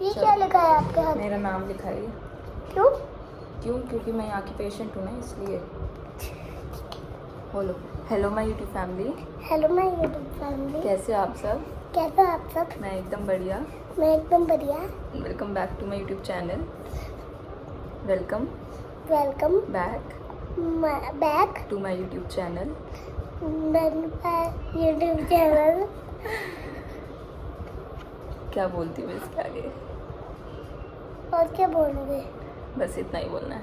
ये क्या लिखा है आपके हाथ? मेरा नाम लिखा है। क्यों? क्योंकि मैं यहाँ की पेशेंट हूँ ना, इसलिए। बोलो hello my YouTube family. Hello my YouTube family. कैसे हो आप सब? कैसे हो आप सब? मैं एकदम बढ़िया। मैं एकदम बढ़िया। Welcome back to my YouTube channel. Welcome back to my YouTube channel. YouTube channel. क्या बोलती हूँ इसके आगे? और क्या बोलोगे? बस इतना ही बोलना है।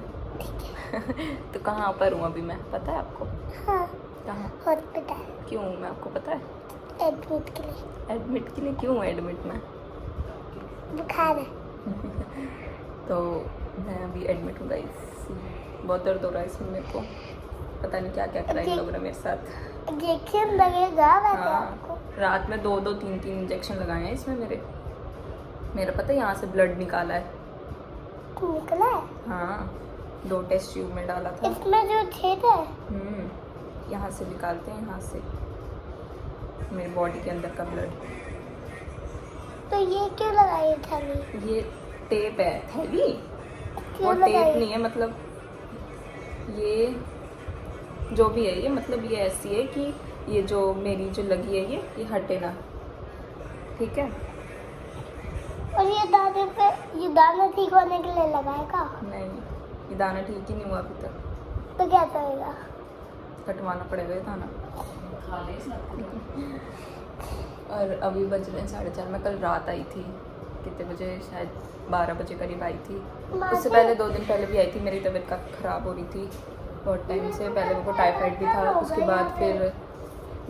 तो कहाँ पर हूँ अभी मैं, पता है आपको? हाँ। कहाँ? हॉस्पिटल। क्यों मैं आपको पता है? एडमिट के लिए। एडमिट के लिए? क्यों एडमिट में? बुखार है। तो मैं अभी एडमिट हूँ गाइस। बहुत दर्द हो रहा है इसमें मेरे को। पता नहीं क्या क्या कराएंगे लोगों ने मेरे साथ। इंजेक्शन लगेगा वैसे आपको? रात में 2-3 इंजेक्शन लगाए हैं इसमें मेरा पता है यहाँ से ब्लड निकाला है। निकला है? हाँ, 2 टेस्ट ट्यूब में डाला था। इसमें जो छेद है यहाँ से निकालते हैं, यहाँ से मेरी बॉडी के अंदर का ब्लड। तो ये क्यों लगाई थैली? ये टेप है। थैली? क्यों और टेप नहीं है, मतलब ये जो भी है, ये मतलब ये ऐसी है कि ये जो मेरी जो लगी है ये हटे ना, ठीक है? और ये दाना ठीक होने के लिए लगाएगा? नहीं, ये दाना ठीक ही नहीं हुआ अभी तक। तो क्या करेगा? कटवाना पड़ेगा ये दाना। और अभी बज रहे हैं 4:30। मैं कल रात आई थी, कितने बजे, शायद 12 बजे करीब आई थी। उससे पहले 2 दिन पहले भी आई थी। मेरी तबीयत काफ़ी ख़राब हो रही थी बहुत टाइम से। पहले मेरे को टाइफाइड भी था, उसके बाद फिर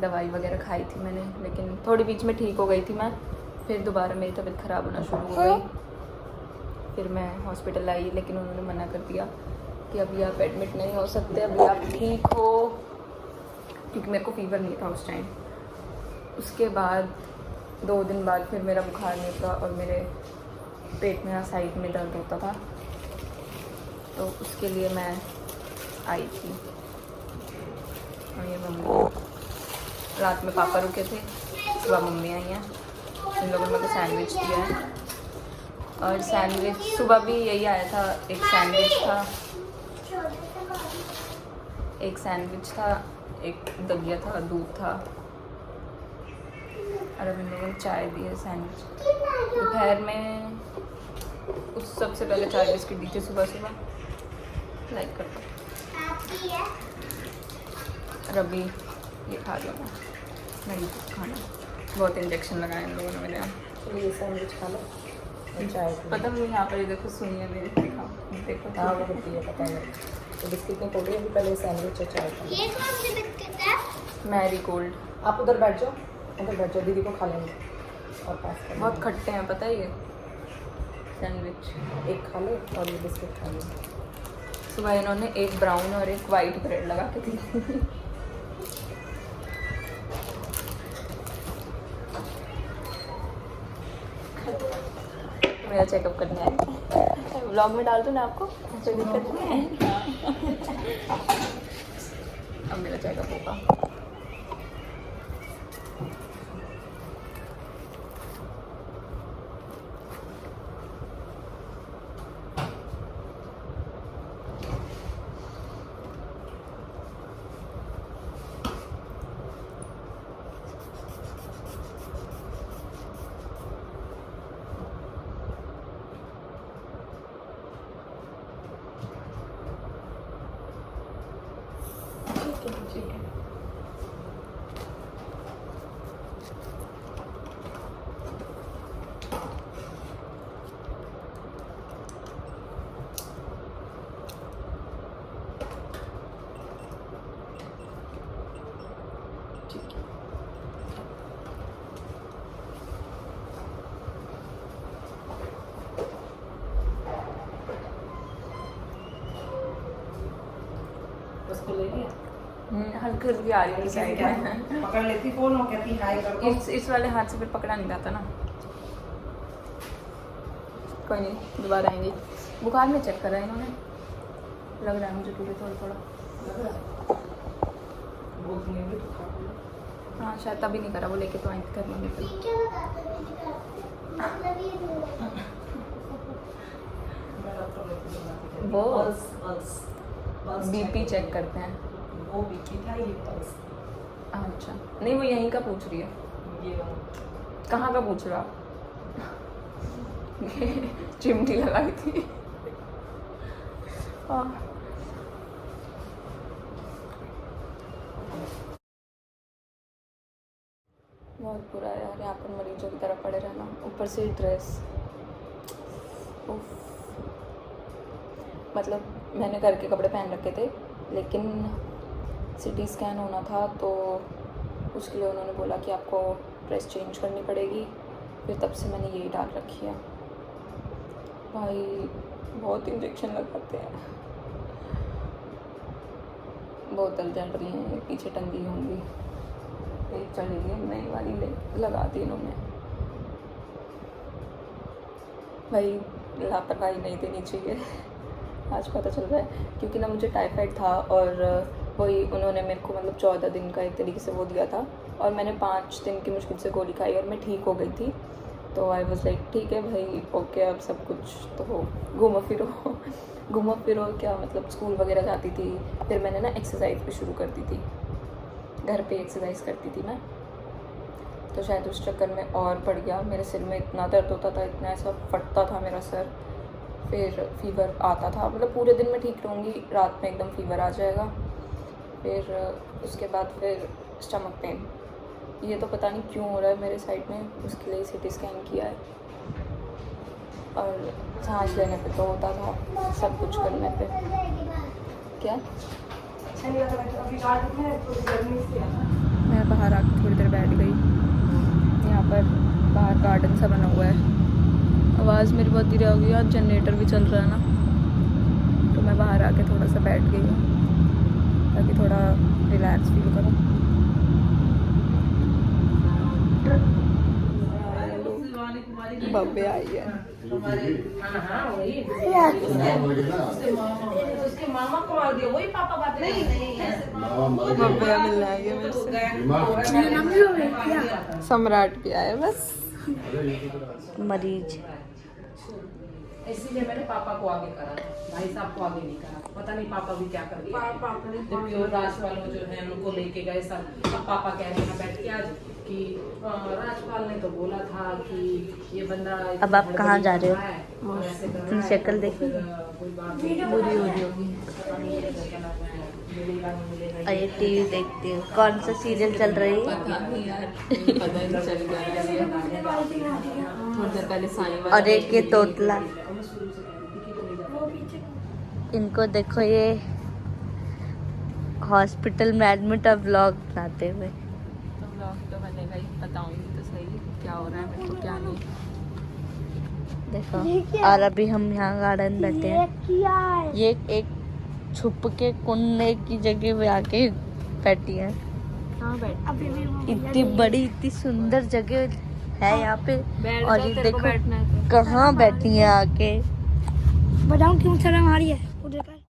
दवाई वगैरह खाई थी मैंने, लेकिन थोड़ी बीच में ठीक हो गई थी मैं। फिर दोबारा मेरी तबीयत ख़राब होना शुरू हो गई। फिर मैं हॉस्पिटल आई, लेकिन उन्होंने मना कर दिया कि अभी आप एडमिट नहीं हो सकते, अभी आप ठीक हो, क्योंकि मेरे को फीवर नहीं था उस टाइम। उसके बाद 2 दिन बाद फिर मेरा बुखार नहीं था और मेरे पेट में साइड में दर्द होता था, तो उसके लिए मैं आई थी। और ये मम्मी, रात में पापा रुके थे, सुबह मम्मी आई हैं। इन लोगों ने मेरे को सैंडविच दिया है। और सैंडविच सुबह भी यही आया था, एक सैंडविच था, एक दलिया था, दूध था, और अब इन लोगों ने चाय दी है। सैंडविच दोपहर में उस सबसे पहले 4 बिस्किट दी थी सुबह लाइक करता। और अभी ये खा लिया मैं खाना। बहुत इंजेक्शन लगाए इन लोगों ने मेरे यहाँ। ये सैंडविच खा लो, चाय पता मुझे यहाँ पर देखो, सुनिए मेरी, देखो। हाँ वो होती है, पता है। तो बिस्किट नहीं खोली अभी, पहले सैंडविच और चाय खा लो। ये कौन सी बिस्किट है? Marie Gold. आप उधर बैठ जाओ, दीदी को खा लेंगे और पास कर। बहुत खट्टे हैं पता है ये सैंडविच। एक खा लो और ये बिस्किट खा लो। सुबह इन्होंने एक ब्राउन और एक वाइट ब्रेड लगा के दी। मेरा चेकअप करने आए, व्लॉग में डाल दूँ ना आपको, कोई दिक्कत नहीं है। अब मेरा चेकअप होगा। ठीक है। उसको ले लिया, हल्की हल्की आ रही है साइड में। पकड़ लेती फोन और कहती हाय कर दो। इस वाले हाथ से फिर पकड़ा नहीं जाता ना। कोई नहीं, दोबारा आएंगे। बुखार में चेक करा इन्होंने, लग रहा है मुझे थोड़ा लग रहा है बोलती है तो खा लो। हाँ शायद तभी नहीं करा, वो लेके तो आई थी घर में निकल। वो पल्स बीपी चेक करते हैं। वो बीपी था, ये पल्स। अच्छा नहीं, वो यहीं का पूछ रही है। ये वाला कहाँ का पूछ रहा? चिमटी लगाई थी। बहुत बुरा है यार, यहाँ पर मरीजों की तरह पड़े रहना, ऊपर से ड्रेस। उफ। मतलब मैंने घर के कपड़े पहन रखे थे, लेकिन सिटी स्कैन होना था तो उसके लिए उन्होंने बोला कि आपको ड्रेस चेंज करनी पड़ेगी। फिर तब से मैंने यही डाल रखी है। भाई बहुत इंजेक्शन लगाते हैं। बोतल जल रही हैं, पीछे टंगी होंगी। एक चली गई, नई वाली लगा दी इन्होंने। भाई लापरवाही नहीं देनी चाहिए। आज पता चल रहा है, क्योंकि ना मुझे टाइफाइड था और वही उन्होंने मेरे को मतलब 14 दिन का एक तरीके से वो दिया था, और मैंने 5 दिन की मुश्किल से गोली खाई और मैं ठीक हो गई थी। तो आई वॉज लाइक ठीक है भाई, ओके, अब सब कुछ तो हो, घूमो फिरो क्या, मतलब स्कूल वगैरह जाती थी। फिर मैंने ना एक्सरसाइज भी शुरू कर दी थी, घर पे एक्सरसाइज करती थी मैं, तो शायद उस चक्कर में और बढ़ गया। मेरे सिर में इतना दर्द होता था, इतना ऐसा फटता था मेरा सर। फिर फीवर आता था, मतलब पूरे दिन में ठीक रहूँगी, रात में एकदम फीवर आ जाएगा। फिर उसके बाद फिर स्टमक पेन, ये तो पता नहीं क्यों हो रहा है मेरे साइड में, उसके लिए सीटी स्कैन किया है। और सांस लेने पे तो होता था, सब कुछ करने पे। क्या मैं बाहर आकर थोड़ी देर बैठ गई। यहाँ पर बाहर गार्डन सा बना हुआ है। आवाज़ मेरी बहुत धीरे हो गई, आज जनरेटर भी चल रहा है ना, तो मैं बाहर आके थोड़ा सा बैठ गई हूँ ताकि थोड़ा रिलैक्स फील करूँ। बब्बे आई है। उसके मामा को मार दिया, वही पापा बात नहीं बब्बे मिलने आई है मेरे से। सम्राट भी आया बस। मरीज इसीलिए मैंने पापा को आगे करा, भाई साहब को आगे नहीं करा। पता नहीं पापा भी क्या कर दिया। जबकि वो राजपाल जो है उनको लेके गए सब। अब पापा कह रहे हैं बैठ के आज कि राजपाल ने तो बोला था कि ये बंदा। अब आप कहाँ जा रहे हो? अपनी शक्ल देखिए, बुरी हो रही होगी। और ये टीवी देखती हूँ। कौन सा सीरियल चल रही है? पता नहीं यार, पता ही नहीं चल गया। थोड़ी देर पहले साईं वाला और एक ये तोतला, इनको देखो, ये हॉस्पिटल में एडमिट और व्लॉग बनाते हुए। तो व्लॉग तो बनेगा ही, बताऊंगी तो सही क्या हो रहा है मेरे को, क्या नहीं। देखो, और अभी हम यहाँ गार्डन बैठे हैं। ये एक छुप के कुंडे की जगह पे आके बैठी है। हाँ बैठ, इतनी बड़ी, इतनी सुंदर जगह है यहाँ पे। बैठ और जाओ, ये तेरे को देखो बैठना है तो। कहाँ बैठी है आके। बताऊं क्यों शर्म आ रही है उधर पर?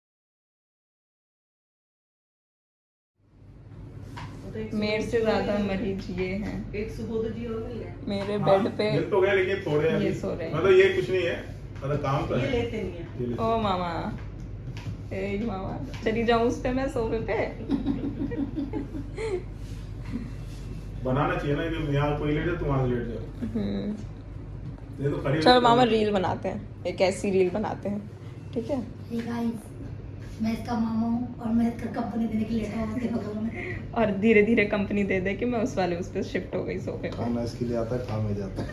मेरे से ज्यादा मरीज ये हैं। एक सुबोध जी और मिल गए। मेरे बेड पे मिल तो गए, लेकिन थोड़े हैं ये अभी। सो रहे हैं। मतलब ये कुछ नहीं है, मतलब काम तो ये है। लेते नहीं है। ये लेते ओ मामा, ए मामा, चली जाऊं उस पे मैं सोफे पे। बनाना चाहिए ना, कि यहाँ कोई लेट जाए तुम वहाँ लेट जाओ। ये तो खड़ी चलो मामा रील बनाते हैं, एक ऐसी रील बनाते हैं, ठीक है? मैं इसका मामा हूँ और मैं इसका कंपनी देने के लिए लेटा हूँ उसके बगल में। और धीरे धीरे कंपनी दे दे कि मैं उस वाले उस पे शिफ्ट हो गई सोफे पे। खाना इसके लिए आता है, खा में जाता है।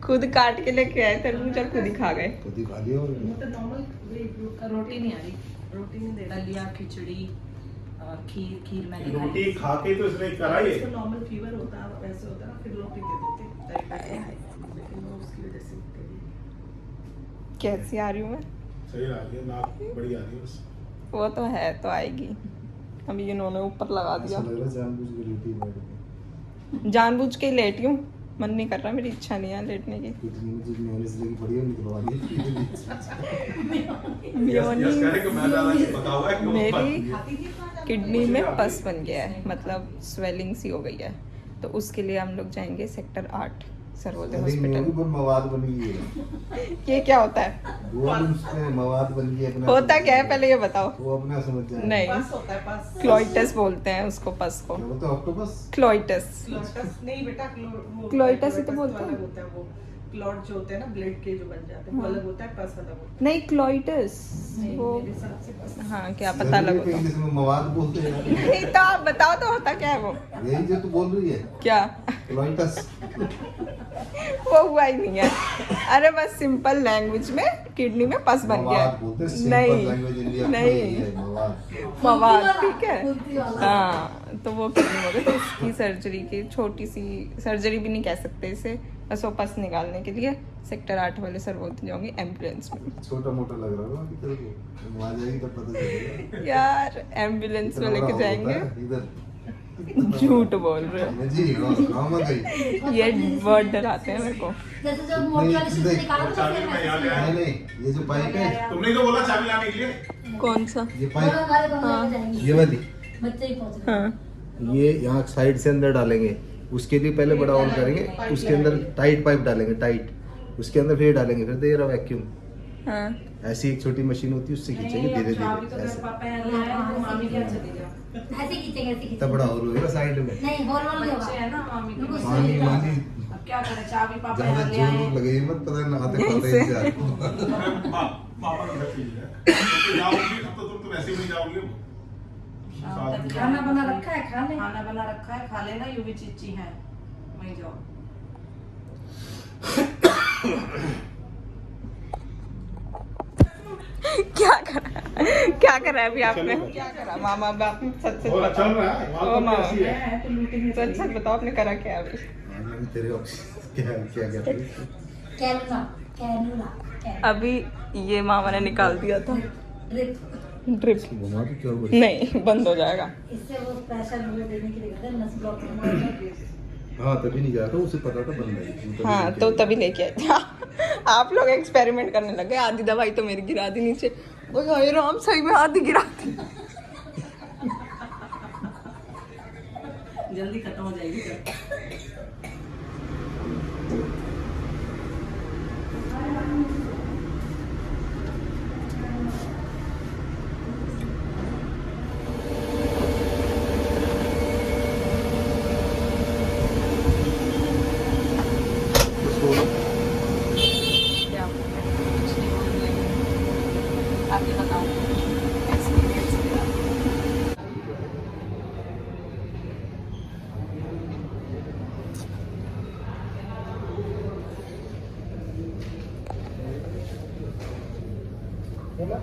खुद काट के लेके आए तरबूज और खुद ही खा गए। खुद ही खा लिया और मतलब नॉर्मल रोटी नहीं आ रही, रोटी नहीं दे रहा। दलिया, खिचड़ी और खीर मैंने खाई। रोटी खा के तो इसने कराई है। इसको नॉर्मल फीवर होता है, वैसे होता है ना, फिर रोटी दे देते। लेकिन वो उसकी वजह से उठ गई। कैसी आ रही हूँ मैं? सही आ रही है, नाक बड़ी आ रही है बस। वो तो है, तो आएगी। अभी इन्होंने ऊपर लगा ऐसा दिया। लग रहा है जानबूझ के लेटी बैठ के। जानबूझ के ही लेटी हूँ, मन नहीं कर रहा, मेरी इच्छा नहीं है लेटने की। किडनी में जो मेयोनीज लगी पड़ी है निकलवा दी। यस कह रहे कि मैं ज्यादा पका हुआ है कि वो मेरी किडनी में पस बन गया है, मतलब स्वेलिंग सी हो गई है, तो उसके लिए हम लोग जाएंगे सेक्टर 8 सर्वोदय अभी मेरी हॉस्पिटल। पर मवाद बन गई है। ये क्या होता है? वो उसमें मवाद बन गई अपना। होता क्या है पहले ये बताओ। वो अपना समझ जाए। नहीं, पस होता है पस। क्लोइटस बोलते हैं उसको, पस को। क्या बोलते हैं ऑक्टोपस? क्लोइटस। क्लोटस नहीं बेटा, क्लोइटस ही तो बोलते हैं। होता है वो क्लॉट जो होते हैं ना ब्लड के जो बन जाते हैं वो अलग होता है, पस अलग होता है। नहीं, क्लोइटस वो, मेरे हिसाब से पस। हाँ क्या पता अलग होता है। इंग्लिश में मवाद बोलते हैं। नहीं तो आप बताओ तो होता क्या है वो? यही जो तू बोल रही है, क्या? क्लोइटस। वो हुआ ही नहीं है। अरे बस सिंपल लैंग्वेज में किडनी में पस बन गया। मवाद बोलते हैं, सिंपल नहीं लैंग्वेज इंडिया में नहीं, यही है, मवाद। मवाद, ठीक है। कुल्फी वाला। हाँ तो वो किडनी हो गई, तो उसकी सर्जरी की छोटी सी सर्जरी भी नहीं कह सकते इसे, बस वो पस निकालने के लिए सेक्टर 8 वाले सर्वोदय जाऊंगी एम्बुलेंस में। छोटा मोटा लग रहा है ना तेरे को, वहाँ जाएगी तब पता चलेगा। यार एम्बुलेंस में इतना लेके बड़ा होता जाएंगे। है इधर। झूठ बोल रहे हो, जी गाँव में गई। ये वर्ड डराते हैं मेरे को। जैसे जब मोटी वाली शीशी निकाला तो चाबी फिर मैं यहाँ ले वैसे आया। नहीं नहीं, ये जो पाइप है, तुमने तो बोला चाबी लाने के लिए। कौन सा? ये वो पाइप, हमारे बंगले में जाएंगे। ये वाली, बच्चे ही पहुंच रहे हैं। हाँ ये यहाँ साइड से अंदर डालेंगे। उसके लिए पहले बड़ा ऑन करेंगे, उसके अंदर टाइट पाइप डालेंगे, टाइट। उसके अंदर फिर डालेंगे, फिर दे रहा वैक्यूम। हाँ ऐसी एक छोटी मशीन होती है, उससे खींचेंगे धीरे चाबी तो धीरे तेरे ऐसे। पापा यहाँ ले आए तो मामी क्या चली जा। ऐसे खींचेंगे, ऐसे इतना खींचेंगे। बड़ा होल होगा साइड में। नहीं होल वाला नहीं बच्चे होगा। है ना मामी के। बिल्कुल मानी सही मानी अब क्या करें, चाबी पापा ज्यादा यहाँ ले जोर आए। लगे मत, पता है नहाते खाते ही जा। पापा का घर चीज है। तो जाओगी अब तो तुम तो वैसे भी नहीं जाओगी। शाम तक खाना बना रखा है, खा ले। खाना बना रखा है, खा लेना। यूवी चिच्ची है, वहीं जाओ। क्या करा, क्या करा अभी आपने? क्या करा मामा बाप? सच सच और बताओ। चल रहा है, वहाँ ओ तो मामा, कैसी है? है तो लूटी में सच सच बताओ आपने करा क्या अभी? तेरे ऑप्शन क्या क्या क्या कैनुला, कैनुला, कैनुला। अभी ये मामा ने निकाल दिया था ड्रिप। ड्रिप। घुमा तो क्या बोल। नहीं, बंद हो जाएगा। इससे वो प्रेशर वो देने के लिए कहते हैं, नस ब्लॉक करना। हाँ तभी नहीं जा रहा, उसे पता था बंद है। हाँ तो तभी लेके आए थे। आप लोग एक्सपेरिमेंट करने लगे। आधी दवाई तो मेरी गिरा दी नीचे। ओ हाय राम, सही में आधी गिरा दी। जल्दी खत्म हो जाएगी जब। क्या कुछ नहीं बोल रही। आगे बताओ एक्सपीरियंस मेरा। बोला